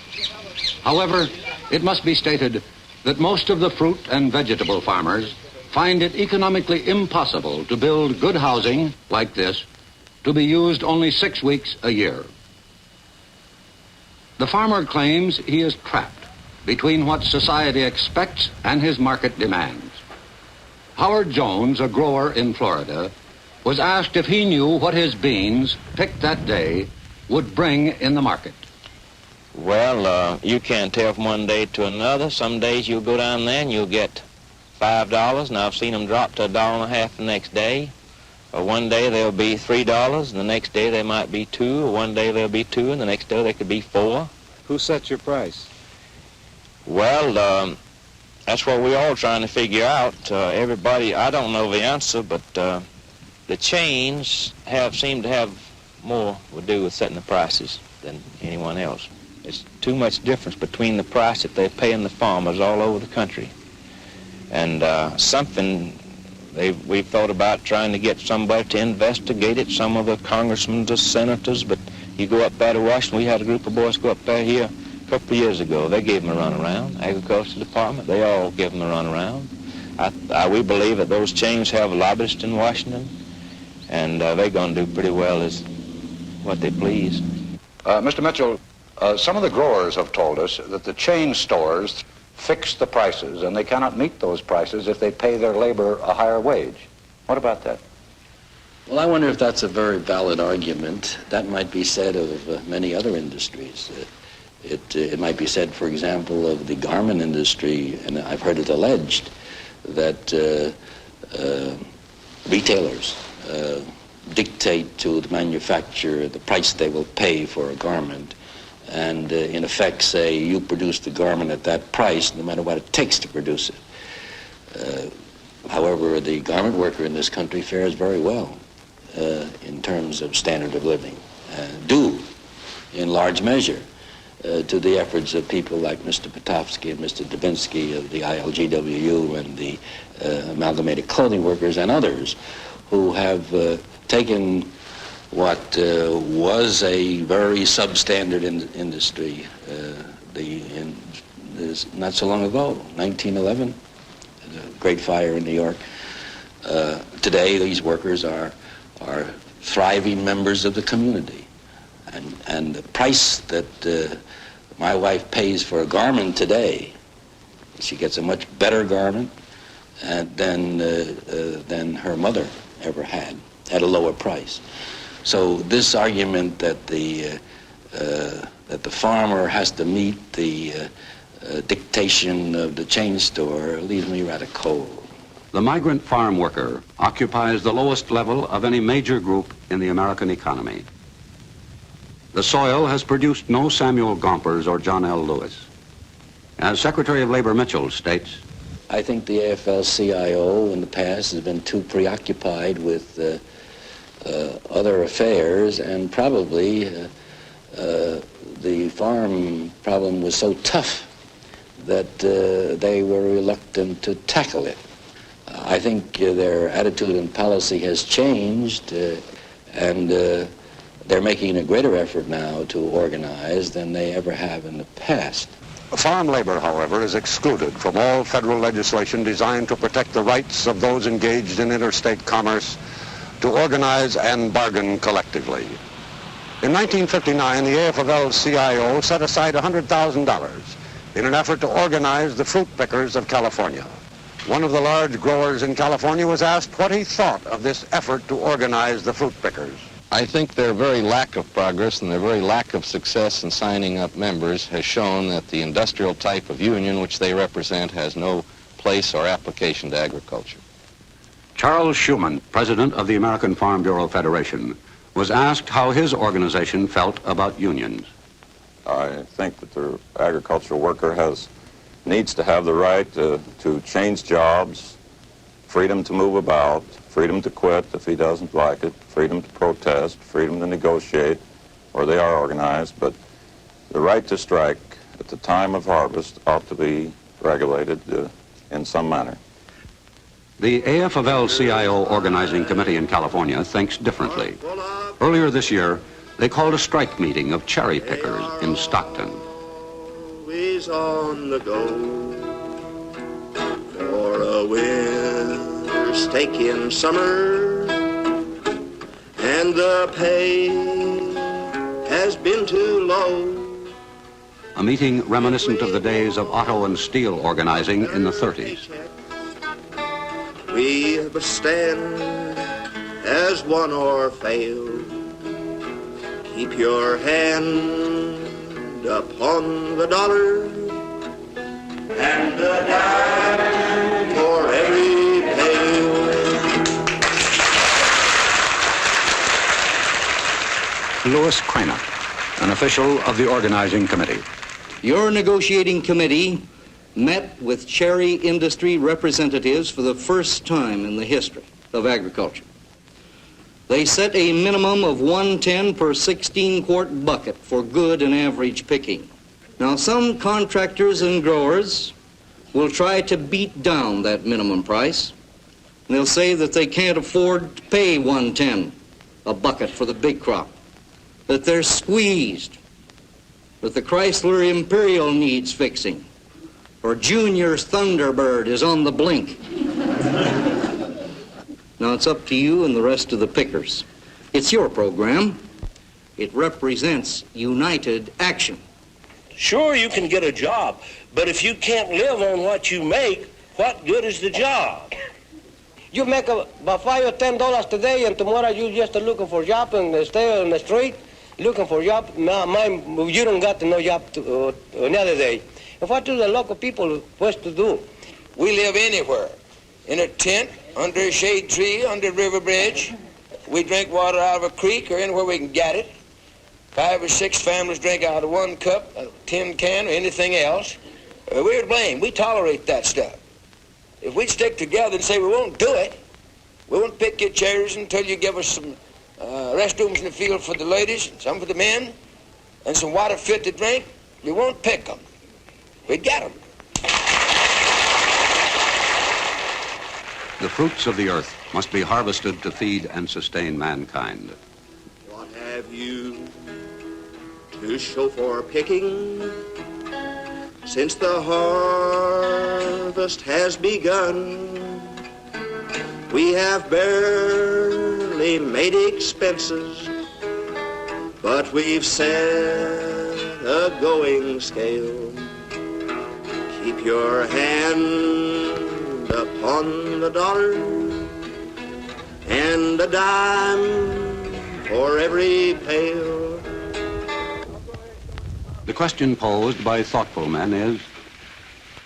Speaker 5: However, it must be stated that most of the fruit and vegetable farmers find it economically impossible to build good housing like this to be used only 6 weeks a year. The farmer claims he is trapped between what society expects and his market demands. Howard Jones, a grower in Florida, was asked if he knew what his beans, picked that day, would bring in the market.
Speaker 20: Well, you can't tell from one day to another. Some days you'll go down there and you'll get $5, and I've seen them drop to $1.50 the next day. Or one day they'll be $3, and the next day they might be $2, or one day they'll be $2, and the next day they could be $4.
Speaker 11: Who sets your price?
Speaker 20: Well, that's what we're all trying to figure out. Everybody, I don't know the answer, but the chains seem to have more to do with setting the prices than anyone else. There's too much difference between the price that they're paying the farmers all over the country. And something we've thought about trying to get somebody to investigate it, some of the congressmen, the senators, but you go up there to Washington. We had a group of boys go up there here a couple of years ago. They gave them a run around. Agriculture Department, they all give them a run around. We believe that those chains have lobbyists in Washington, and they're going to do pretty well as what they please.
Speaker 5: Mr. Mitchell, some of the growers have told us that the chain stores fix the prices, and they cannot meet those prices if they pay their labor a higher wage. What about that?
Speaker 6: Well, I wonder if that's a very valid argument. That might be said of many other industries. It might be said, for example, of the garment industry, and I've heard it alleged that retailers dictate to the manufacturer the price they will pay for a garment, and in effect say, you produce the garment at that price no matter what it takes to produce it. However, the garment worker in this country fares very well in terms of standard of living, due in large measure to the efforts of people like Mr. Potofsky and Mr. Dubinsky of the ILGWU and the Amalgamated Clothing Workers and others who have taken what was a very substandard industry not so long ago, 1911, the Great Fire in New York. Today, these workers are thriving members of the community. And the price that my wife pays for a garment today, she gets a much better garment than her mother ever had, at a lower price. So this argument that the farmer has to meet the dictation of the chain store leaves me rather cold.
Speaker 5: The migrant farm worker occupies the lowest level of any major group in the American economy. The soil has produced no Samuel Gompers or John L. Lewis. As Secretary of Labor Mitchell states,
Speaker 6: I think the AFL-CIO in the past has been too preoccupied with other affairs, and probably the farm problem was so tough that they were reluctant to tackle it. I think their attitude and policy has changed, and they're making a greater effort now to organize than they ever have in the past.
Speaker 10: Farm labor, however, is excluded from all federal legislation designed to protect the rights of those engaged in interstate commerce to organize and bargain collectively. In 1959, the AFL-CIO set aside $100,000 in an effort to organize the fruit pickers of California. One of the large growers in California was asked what he thought of this effort to organize the fruit pickers.
Speaker 20: I think their very lack of progress and their very lack of success in signing up members has shown that the industrial type of union which they represent has no place or application to agriculture.
Speaker 5: Charles Schumann, president of the American Farm Bureau Federation, was asked how his organization felt about unions.
Speaker 4: I think that the agricultural worker needs to have the right to change jobs, freedom to move about, freedom to quit if he doesn't like it, freedom to protest, freedom to negotiate, or they are organized, but the right to strike at the time of harvest ought to be regulated in some manner.
Speaker 5: The AFL-CIO Organizing Committee in California thinks differently. Earlier this year, they called a strike meeting of cherry pickers in Stockton.
Speaker 7: Always on the go for a winter steak in summer, and the pay has been too low.
Speaker 5: A meeting reminiscent of the days of auto and steel organizing in the 30s.
Speaker 7: We stand as one or fail. Keep your hand upon the dollar and the dime for every pail.
Speaker 5: Louis Cranach, an official of the organizing committee.
Speaker 9: Your negotiating committee met with cherry industry representatives for the first time in the history of agriculture. They set a minimum of 110 per 16-quart bucket for good and average picking. Now, some contractors and growers will try to beat down that minimum price. They'll say that they can't afford to pay 110 a bucket for the big crop, that they're squeezed, that the Chrysler Imperial needs fixing, or Junior's Thunderbird is on the blink. Now it's up to you and the rest of the pickers. It's your program. It represents united action.
Speaker 23: Sure, you can get a job, but if you can't live on what you make, what good is the job?
Speaker 24: You make about $5 or $10 today, and tomorrow you just looking for a job and stay on the street looking for a job. You don't got no job another day. And what do the local people supposed to do?
Speaker 23: We live anywhere, in a tent, under a shade tree, under a river bridge. We drink water out of a creek or anywhere we can get it. 5 or 6 families drink out of one cup, a tin can, or anything else. We're to blame. We tolerate that stuff. If we stick together and say we won't do it, we won't pick your cherries until you give us some restrooms in the field for the ladies, some for the men, and some water fit to drink, we won't pick them. We'd get them.
Speaker 5: The fruits of the earth must be harvested to feed and sustain mankind.
Speaker 7: What have you to show for picking since the harvest has begun? We have barely made expenses, but we've set a going scale. Keep your hand upon the dollar and a dime for every pail.
Speaker 5: The question posed by thoughtful men is,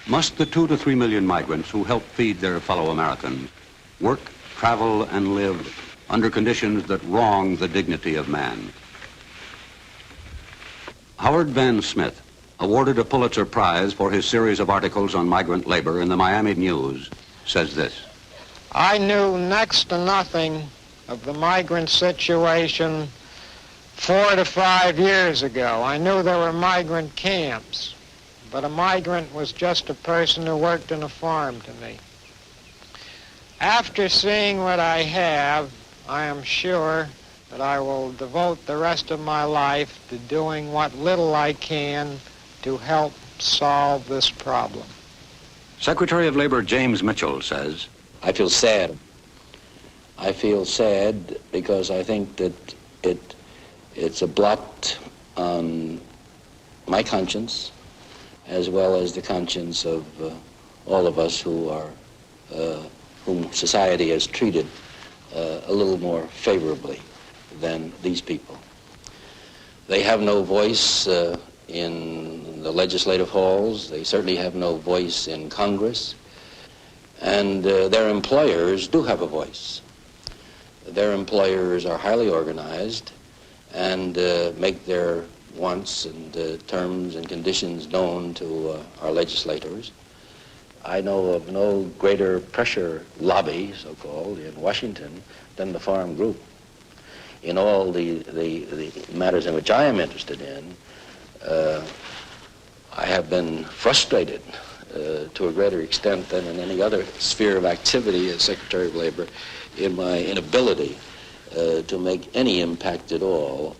Speaker 5: must the 2 to 3 million migrants who help feed their fellow Americans work, travel, and live under conditions that wrong the dignity of man? Howard Van Smith, awarded a Pulitzer Prize for his series of articles on migrant labor in the Miami News, says this.
Speaker 12: I knew next to nothing of the migrant situation 4 to 5 years ago. I knew there were migrant camps, but a migrant was just a person who worked in a farm to me. After seeing what I have, I am sure that I will devote the rest of my life to doing what little I can to help solve this problem.
Speaker 5: Secretary of Labor James Mitchell says,
Speaker 6: I feel sad. I feel sad because I think that it's a blot on my conscience as well as the conscience of all of us who are, whom society has treated a little more favorably than these people. They have no voice in the legislative halls. They certainly have no voice in Congress. And their employers do have a voice. Their employers are highly organized and make their wants and terms and conditions known to our legislators. I know of no greater pressure lobby, so-called, in Washington than the farm group. In all the matters in which I am interested in, I have been frustrated to a greater extent than in any other sphere of activity as Secretary of Labor in my inability to make any impact at all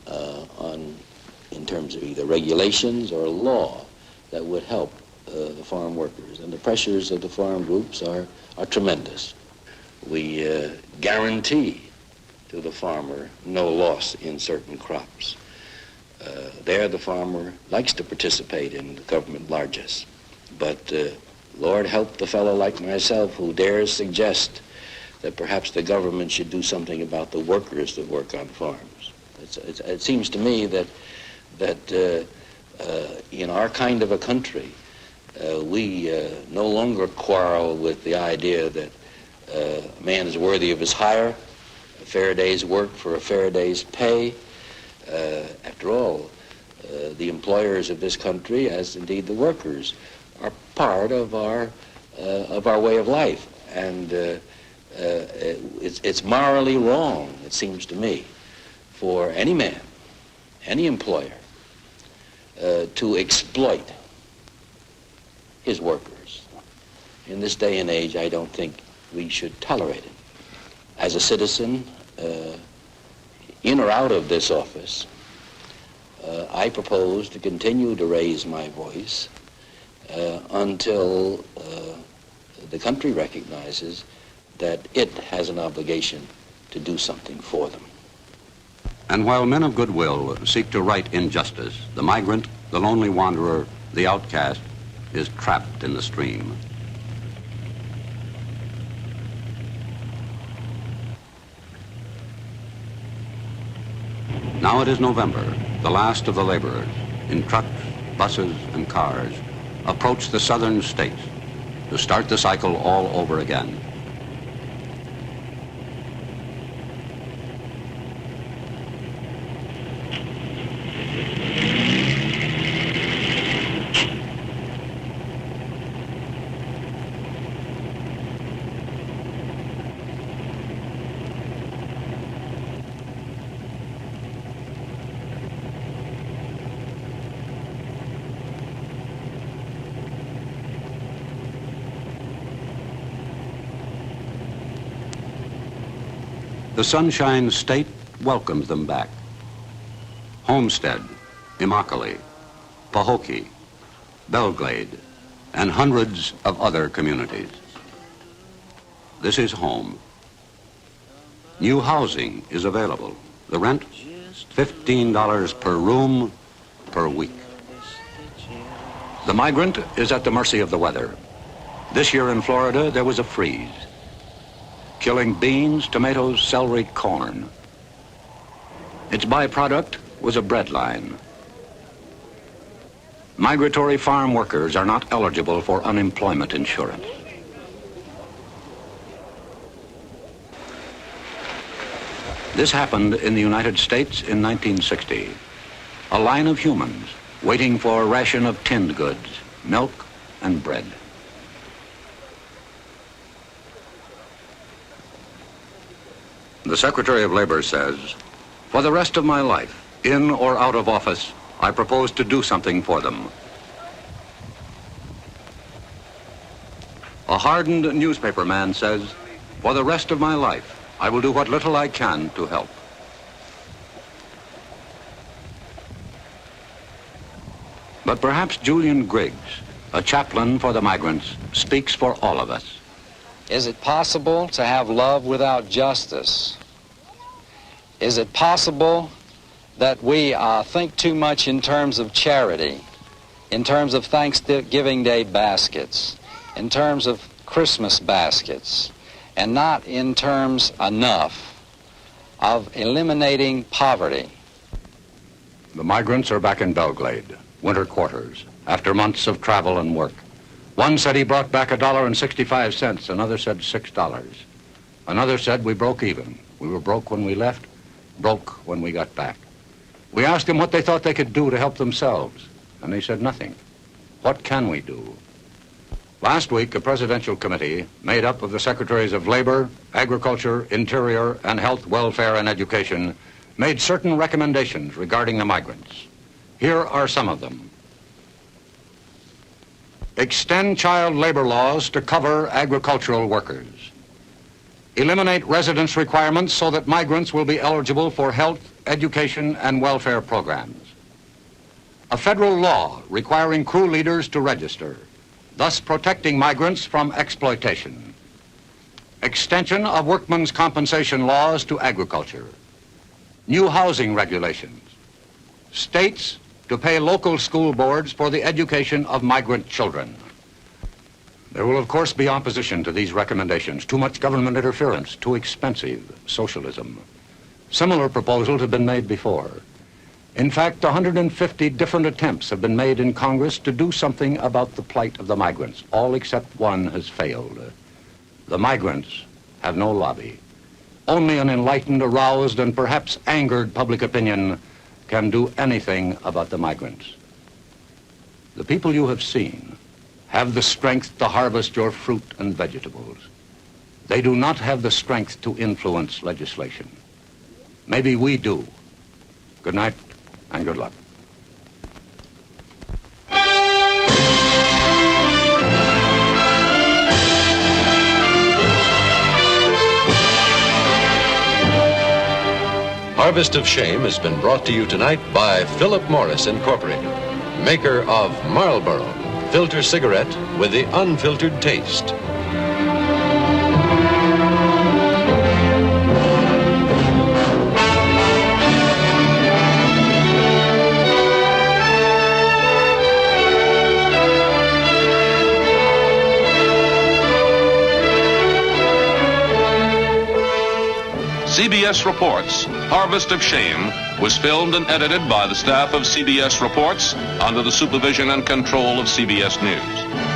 Speaker 6: in terms of either regulations or law that would help the farm workers. And the pressures of the farm groups are tremendous. We guarantee to the farmer no loss in certain crops. There the farmer likes to participate in the government largesse. But Lord help the fellow like myself who dares suggest that perhaps the government should do something about the workers that work on farms. It seems to me that in our kind of a country, we no longer quarrel with the idea that a man is worthy of his hire, a fair day's work for a fair day's pay. After all, the employers of this country, as indeed the workers, are part of our way of life, and it's morally wrong, it seems to me, for any man, any employer, to exploit his workers. In this day and age, I don't think we should tolerate it. As a citizen, in or out of this office, I propose to continue to raise my voice until the country recognizes that it has an obligation to do something for them.
Speaker 5: And while men of goodwill seek to right injustice, the migrant, the lonely wanderer, the outcast, is trapped in the stream. Now it is November. The last of the laborers, in trucks, buses, and cars, approach the southern states to start the cycle all over again. The Sunshine State welcomes them back. Homestead, Immokalee, Pahokee, Belglade, and hundreds of other communities. This is home. New housing is available. The rent, $15 per room per week. The migrant is at the mercy of the weather. This year in Florida, there was a freeze, killing beans, tomatoes, celery, corn. Its byproduct was a bread line. Migratory farm workers are not eligible for unemployment insurance. This happened in the United States in 1960. A line of humans waiting for a ration of tinned goods, milk and bread. The Secretary of Labor says, "For the rest of my life, in or out of office, I propose to do something for them." A hardened newspaper man says, "For the rest of my life, I will do what little I can to help." But perhaps Julian Griggs, a chaplain for the migrants, speaks for all of us.
Speaker 15: Is it possible to have love without justice? Is it possible that we think too much in terms of charity, in terms of Thanksgiving Day baskets, in terms of Christmas baskets, and not in terms enough of eliminating poverty?
Speaker 5: The migrants are back in Belgrade, winter quarters, after months of travel and work. One said he brought back $1.65, another said $6. Another said we broke even. We were broke when we left, broke when we got back. We asked them what they thought they could do to help themselves, and they said nothing. What can we do? Last week, a presidential committee made up of the Secretaries of Labor, Agriculture, Interior, and Health, Welfare, and Education made certain recommendations regarding the migrants. Here are some of them. Extend child labor laws to cover agricultural workers. Eliminate residence requirements so that migrants will be eligible for health, education, and welfare programs. A federal law requiring crew leaders to register, thus protecting migrants from exploitation. Extension of workmen's compensation laws to agriculture. New housing regulations. States to pay local school boards for the education of migrant children. There will, of course, be opposition to these recommendations. Too much government interference, too expensive, socialism. Similar proposals have been made before. In fact, 150 different attempts have been made in Congress to do something about the plight of the migrants. All except one has failed. The migrants have no lobby. Only an enlightened, aroused, and perhaps angered public opinion can do anything about the migrants. The people you have seen have the strength to harvest your fruit and vegetables. They do not have the strength to influence legislation. Maybe we do. Good night and good luck.
Speaker 16: Harvest of Shame has been brought to you tonight by Philip Morris Incorporated, maker of Marlboro, filter cigarette with the unfiltered taste.
Speaker 17: CBS Reports, Harvest of Shame, was filmed and edited by the staff of CBS Reports under the supervision and control of CBS News.